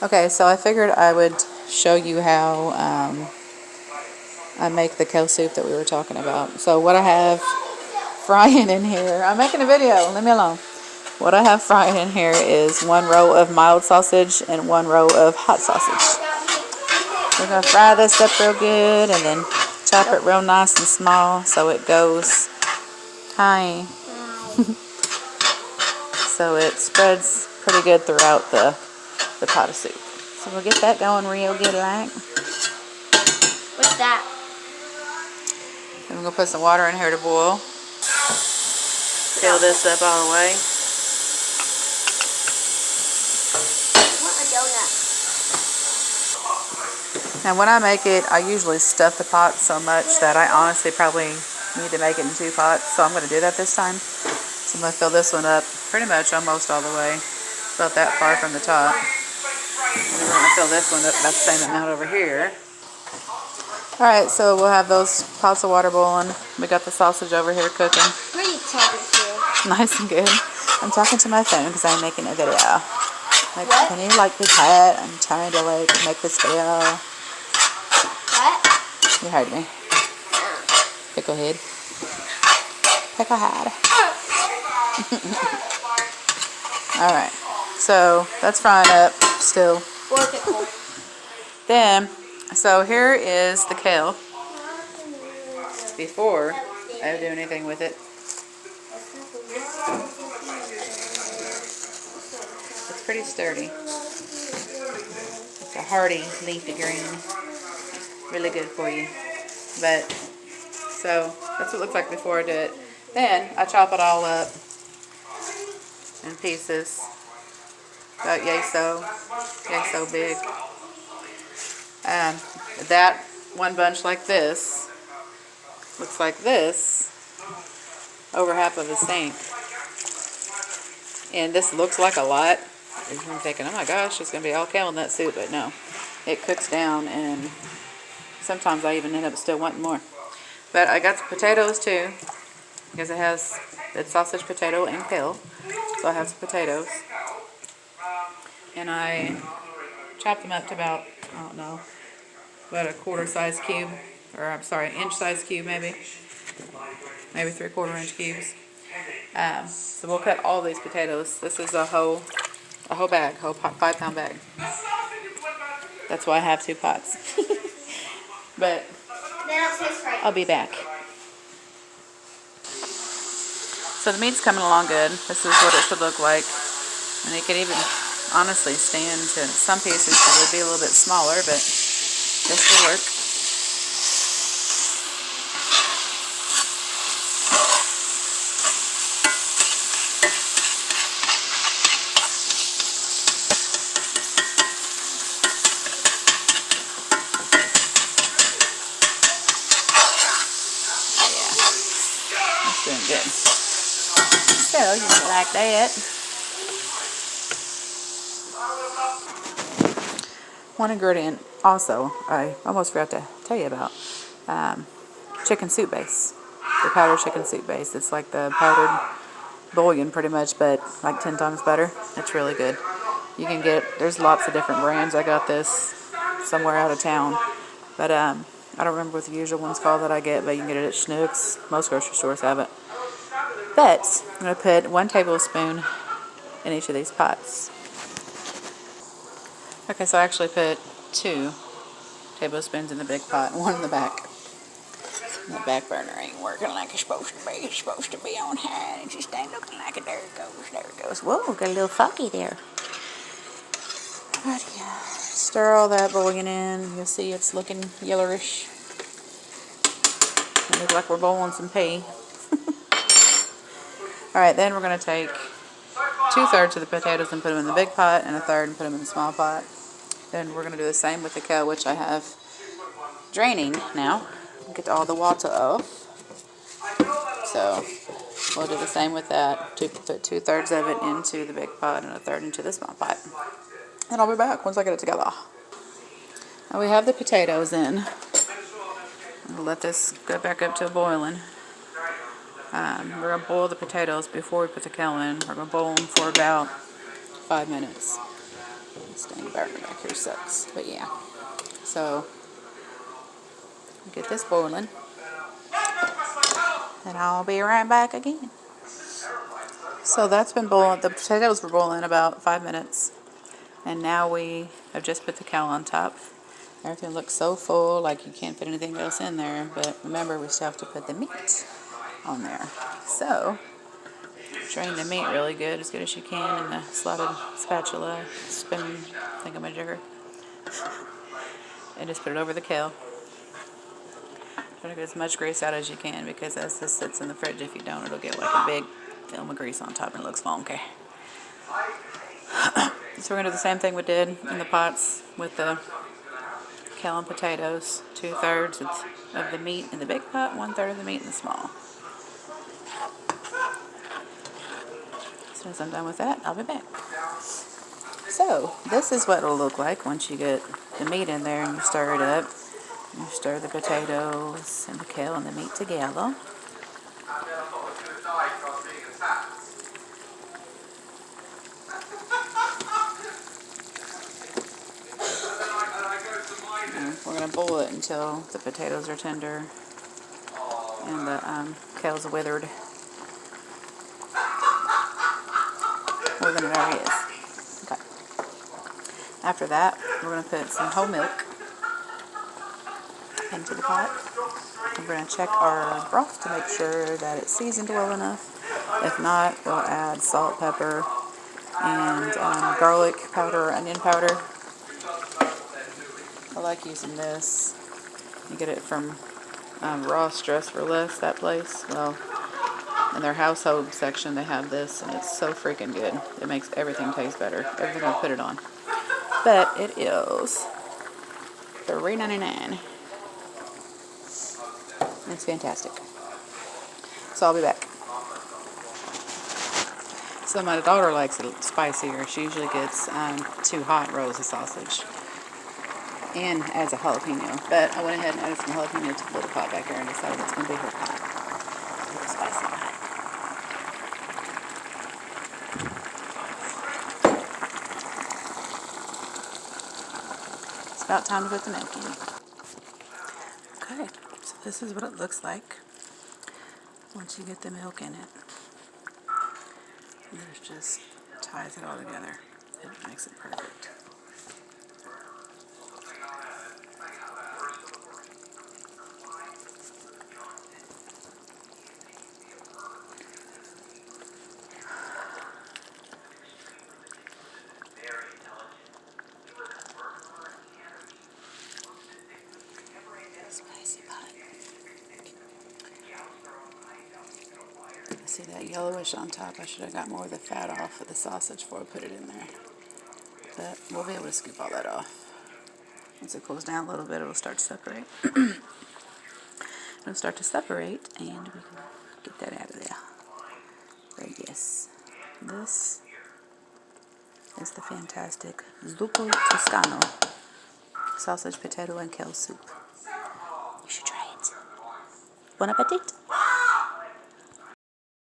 Okay, so I figured I would show you how I make the kale soup that we were talking about. So what I have frying in here, I'm making a video, leave me alone. What I have frying in here is 1 row of mild sausage and 1 row of hot sausage. We're going to fry this up real good and then chop it real nice and small so it goes, hi, so it spreads pretty good throughout the pot of soup. So we'll get that going real good like. What's that? And we're going to put some water in here to boil. Fill this up all the way. I want a donut. And when I make it, I usually stuff the pot so much that I honestly probably need to make it in 2 pots. So I'm going to do that this time. So I'm going to fill this one up pretty much almost all the way. About that far from the top. And we're going to fill this one up about the same amount over here. Alright, so we'll have those pots of water boiling. We got the sausage over here cooking. Who are you talking to? Nice and good. I'm talking to my phone because I'm making a video. Like, what? can you like this hat? I'm trying to like make this video. What? You heard me. Picklehead. Picklehead. Alright, so that's frying up still. Then, so here is the kale. Before I do anything with it. It's pretty sturdy. It's a hardy leafy green. Really good for you. But, so, that's what it looks like before I do it. Then, I chop it all up in pieces. About yay so big. That one bunch like this looks like this over half of a sink. And this looks like a lot. I'm thinking, oh my gosh, it's going to be all kale in that soup. But no, it cooks down and sometimes I even end up still wanting more. But I got the potatoes too because it has the sausage, potato, and kale. So I have some potatoes. And I chopped them up to about, I don't know, about a 1/4 size cube. Or I'm sorry, inch size cube maybe. Maybe 3/4 inch cubes. So we'll cut all these potatoes. This is a whole bag, 5-pound bag. That's why I have 2 pots. But I'll be back. So the meat's coming along good. This is what it should look like. And it could even honestly stand to some pieces that would be a little bit smaller, but this will work. Doing good. So you like that. One ingredient also I almost forgot to tell you about. Chicken soup base. The powdered chicken soup base. It's like the powdered bouillon pretty much, but like 10 times better. It's really good. You can get, there's lots of different brands. I got this somewhere out of town. But I don't remember what the usual one's called that I get, but you can get it at Schnucks. Most grocery stores have it. But I'm going to put 1 tablespoon in each of these pots. Okay, so I actually put 2 tablespoons in the big pot and 1 in the back. And the back burner ain't working like it's supposed to be. It's supposed to be on high. It just ain't looking like it. There it goes. There it goes. Whoa, got a little foggy there. But yeah, stir all that bouillon in. You'll see it's looking yellowish. It looks like we're boiling some pea. Alright, then we're going to take 2/3 of the potatoes and put them in the big pot, and 1/3 and put them in the small pot. Then we're going to do the same with the kale, which I have draining now. Get all the water off. So we'll do the same with that. Put 2/3 of it into the big pot and 1/3 into the small pot. And I'll be back once I get it together. Now we have the potatoes in. I'll let this go back up to boiling. We're going to boil the potatoes before we put the kale in. We're going to boil them for about 5 minutes. This dang burner back here sucks. But yeah. So, get this boiling. And I'll be right back again. So that's been boiling. The potatoes were boiling about 5 minutes. And now we have just put the cow on top. Everything looks so full, like you can't fit anything else in there. But remember, we still have to put the meat on there. So, drain the meat really good, as you can, in the slotted spatula, spin thingamajigger. And just put it over the kale. Try to get as much grease out as you can, because as this sits in the fridge, if you don't, it'll get like a big film of grease on top and it looks funky. So we're going to do the same thing we did in the pots with the kale and potatoes. 2/3 of the meat in the big pot, 1/3 of the meat in the small. As soon as I'm done with that, I'll be back. So, this is what it'll look like once you get the meat in there and you stir it up. You stir the potatoes and the kale and the meat together. And we're going to boil it until the potatoes are tender and the kale's withered. More than it already is. Okay. After that, we're going to put some whole milk into the pot. We're going to check our broth to make sure that it's seasoned well enough. If not, we'll add salt, pepper, and garlic powder or onion powder. I like using this. You get it from Ross Dress for Less, that place. Well, in their household section, they have this, and it's so freaking good. It makes everything taste better. Everything I put it on. But it is $3.99. It's fantastic. So I'll be back. So my daughter likes it spicier. She usually gets 2 hot rolls of sausage and adds a jalapeno. But I went ahead and added some jalapeno to the little pot back there and decided it's going to be her pot. It's spicy. It's about time to put the milk in. Okay, so this is what it looks like once you get the milk in it. And it just ties it all together. It makes it perfect. Spicy pot. See that yellowish on top? I should have got more of the fat off of the sausage before I put it in there. But we'll be able to scoop all that off. Once it cools down a little bit, it'll start to separate. It'll start to separate, and we can get that out of there. But yes, this is the fantastic Zuppa Toscana sausage, potato, and kale soup. You should try it. Bon appetit!